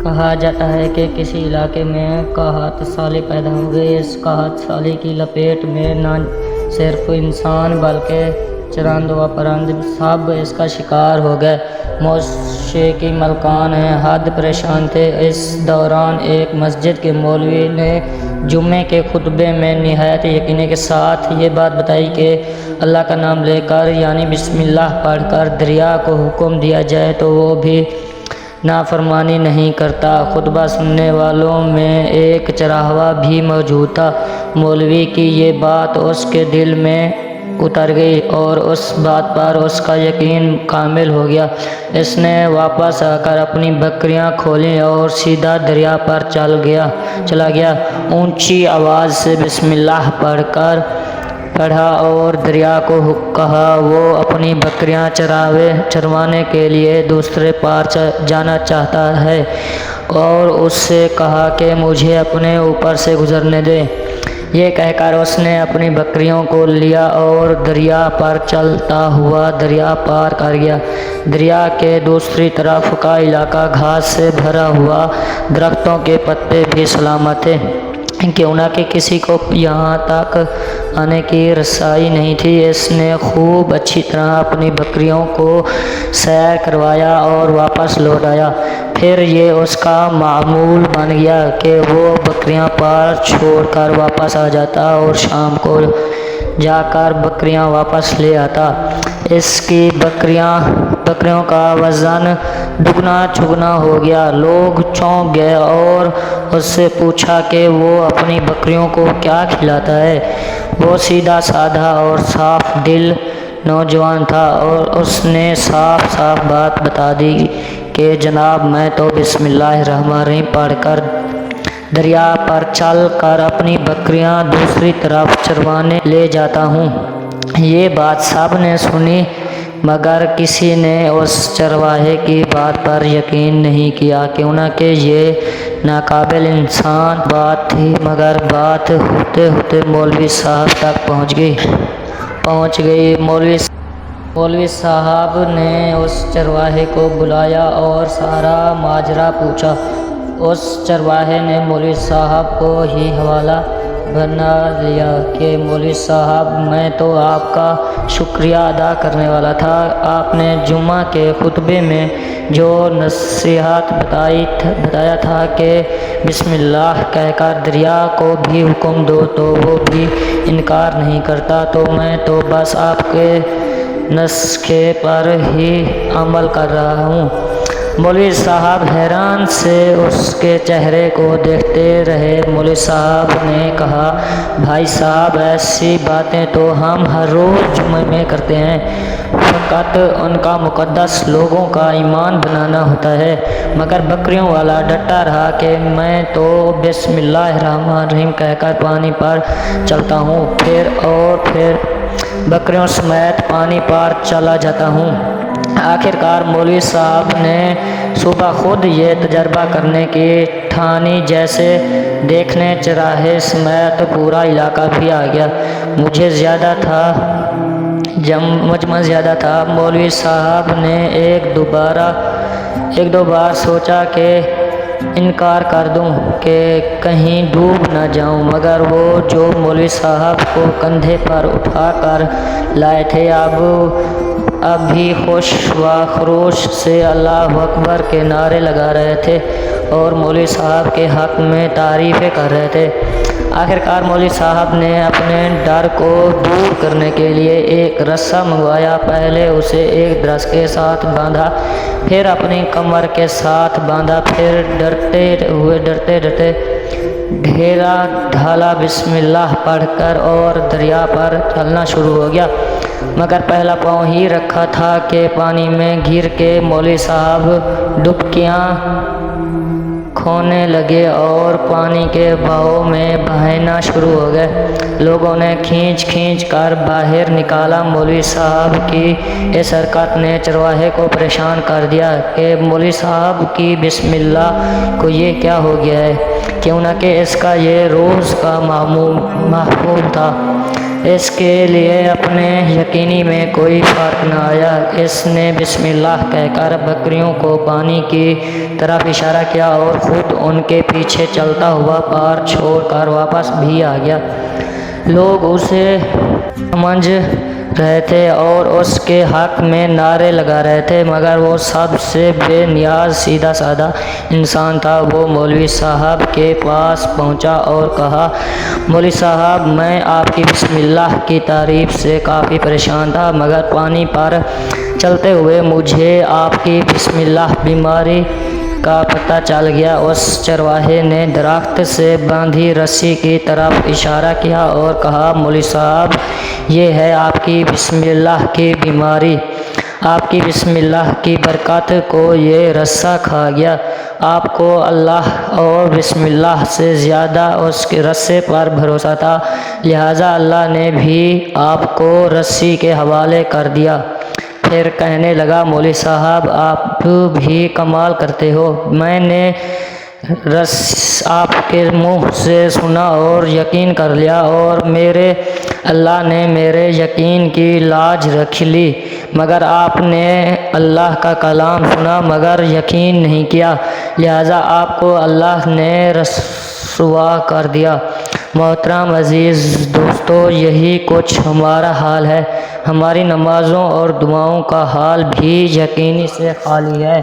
کہا جاتا ہے کہ کسی علاقے میں قحط سالی پیدا ہو گئی۔ اس قحط سالی کی لپیٹ میں نہ صرف انسان بلکہ چرند و پرند سب اس کا شکار ہو گئے۔ موسیقی ملکان حد پریشان تھے۔ اس دوران ایک مسجد کے مولوی نے جمعے کے خطبے میں نہایت یقین کے ساتھ یہ بات بتائی کہ اللہ کا نام لے کر یعنی بسم اللہ پڑھ کر دریا کو حکم دیا جائے تو وہ بھی نافرمانی نہیں کرتا۔ خطبہ سننے والوں میں ایک چرواہا بھی موجود تھا۔ مولوی کی یہ بات اس کے دل میں اتر گئی اور اس بات پر اس کا یقین کامل ہو گیا۔ اس نے واپس آ کر اپنی بکریاں کھولیں اور سیدھا دریا پر چلا گیا۔ اونچی آواز سے بسم اللہ پڑھا اور دریا کو کہا وہ اپنی بکریاں چروانے کے لیے دوسرے پار جانا چاہتا ہے اور اس سے کہا کہ مجھے اپنے اوپر سے گزرنے دے۔ یہ کہہ کر اس نے اپنی بکریوں کو لیا اور دریا پر چلتا ہوا دریا پار کر گیا۔ دریا کے دوسری طرف کا علاقہ گھاس سے بھرا ہوا، درختوں کے پتے بھی سلامت تھے، کیوں نہ کہ کسی کو یہاں تک آنے کی رسائی نہیں تھی۔ اس نے خوب اچھی طرح اپنی بکریوں کو سیر کروایا اور واپس لوٹ آیا۔ پھر یہ اس کا معمول بن گیا کہ وہ بکریاں پار چھوڑ کر واپس آ جاتا اور شام کو جا کر بکریاں واپس لے آتا۔ اس کی بکریوں کا وزن دگنا چگنا ہو گیا۔ لوگ چونک گئے اور اس سے پوچھا کہ وہ اپنی بکریوں کو کیا کھلاتا ہے۔ وہ سیدھا سادہ اور صاف دل نوجوان تھا اور اس نے صاف بات بتا دی کہ جناب میں تو بسم اللہ الرحمن الرحیم پڑھ کر دریا پر چل کر اپنی بکریاں دوسری طرف چروانے لے جاتا ہوں۔ یہ بات سب نے سنی مگر کسی نے اس چرواہے کی بات پر یقین نہیں کیا، کیوں نہ کہ یہ ناقابل انسان بات تھی، مگر بات ہوتے ہوتے مولوی صاحب تک پہنچ گئی۔ مولوی صاحب نے اس چرواہے کو بلایا اور سارا ماجرا پوچھا۔ اس چرواہے نے مولوی صاحب کو ہی حوالہ بنا لیا کہ مولوی صاحب میں تو آپ کا شکریہ ادا کرنے والا تھا۔ آپ نے جمعہ کے خطبے میں جو نصیحت بتایا تھا کہ بسم اللہ کہہ کر دریا کو بھی حکم دو تو وہ بھی انکار نہیں کرتا، تو میں تو بس آپ کے نسخے پر ہی عمل کر رہا ہوں۔ مولوی صاحب حیران سے اس کے چہرے کو دیکھتے رہے۔ مولوی صاحب نے کہا بھائی صاحب ایسی باتیں تو ہم ہر روز جمعے میں کرتے ہیں، فقط ان کا مقدس لوگوں کا ایمان بنانا ہوتا ہے۔ مگر بکریوں والا ڈٹا رہا کہ میں تو بسم اللہ الرحمن الرحیم کہہ کر پانی پر چلتا ہوں، پھر بکریوں سمیت پانی پر چلا جاتا ہوں۔ آخرکار مولوی صاحب نے صبح خود یہ تجربہ کرنے کی ٹھانی، جیسے دیکھنے چرواہے سمیت پورا علاقہ بھی آ گیا۔ مجمع زیادہ تھا۔ مولوی صاحب نے ایک دو بار سوچا کہ انکار کر دوں کہ کہیں ڈوب نہ جاؤں، مگر وہ جو مولوی صاحب کو کندھے پر اٹھا کر لائے تھے اب بھی خوش و خروش سے اللہ اکبر کے نعرے لگا رہے تھے اور مولوی صاحب کے حق میں تعریفیں کر رہے تھے۔ آخرکار مولوی صاحب نے اپنے ڈر کو دور کرنے کے لیے ایک رسا منگوایا۔ پہلے اسے ایک درخت کے ساتھ باندھا، پھر اپنی کمر کے ساتھ باندھا، پھر ڈرتے ڈھیلا ڈھالا بسم اللہ پڑھ کر اور دریا پر چلنا شروع ہو گیا۔ مگر پہلا پاؤں ہی رکھا تھا کہ پانی میں گر کے مولوی صاحب ڈبکیاں کھونے لگے اور پانی کے بہاؤ میں بہنا شروع ہو گئے۔ لوگوں نے کھینچ کر باہر نکالا۔ مولوی صاحب کی اس حرکت نے چرواہے کو پریشان کر دیا کہ مولوی صاحب کی بسم اللہ کو یہ کیا ہو گیا ہے، کیوں نہ کہ اس کا یہ روز کا معمول تھا۔ اس کے لیے اپنے یقینی میں کوئی فرق نہ آیا۔ اس نے بسم اللہ کہہ کر بکریوں کو پانی کی طرف اشارہ کیا اور خود ان کے پیچھے چلتا ہوا پار چھوڑ کر واپس بھی آ گیا۔ لوگ اسے سمجھ رہے تھے اور اس کے حق میں نعرے لگا رہے تھے، مگر وہ سب سے بے نیاز سیدھا سادہ انسان تھا۔ وہ مولوی صاحب کے پاس پہنچا اور کہا، مولوی صاحب، میں آپ کی بسم اللہ کی تعریف سے کافی پریشان تھا، مگر پانی پر چلتے ہوئے مجھے آپ کی بسم اللہ بیماری کا پتہ چل گیا۔ اس چرواہے نے درخت سے باندھی رسی کی طرف اشارہ کیا اور کہا، مولوی صاحب، یہ ہے آپ کی بسم اللہ کی بیماری۔ آپ کی بسم اللہ کی برکت کو یہ رسہ کھا گیا۔ آپ کو اللہ اور بسم اللہ سے زیادہ اس کے رسے پر بھروسہ تھا، لہٰذا اللہ نے بھی آپ کو رسی کے حوالے کر دیا۔ پھر کہنے لگا، مولوی صاحب، آپ بھی کمال کرتے ہو۔ میں نے آپ کے منہ سے سنا اور یقین کر لیا، اور اللہ نے میرے یقین کی لاج رکھ لی، مگر آپ نے اللہ کا کلام سنا مگر یقین نہیں کیا، لہٰذا آپ کو اللہ نے رسوا کر دیا۔ محترم عزیز دوستو، یہی کچھ ہمارا حال ہے۔ ہماری نمازوں اور دعاؤں کا حال بھی یقینی سے خالی ہے۔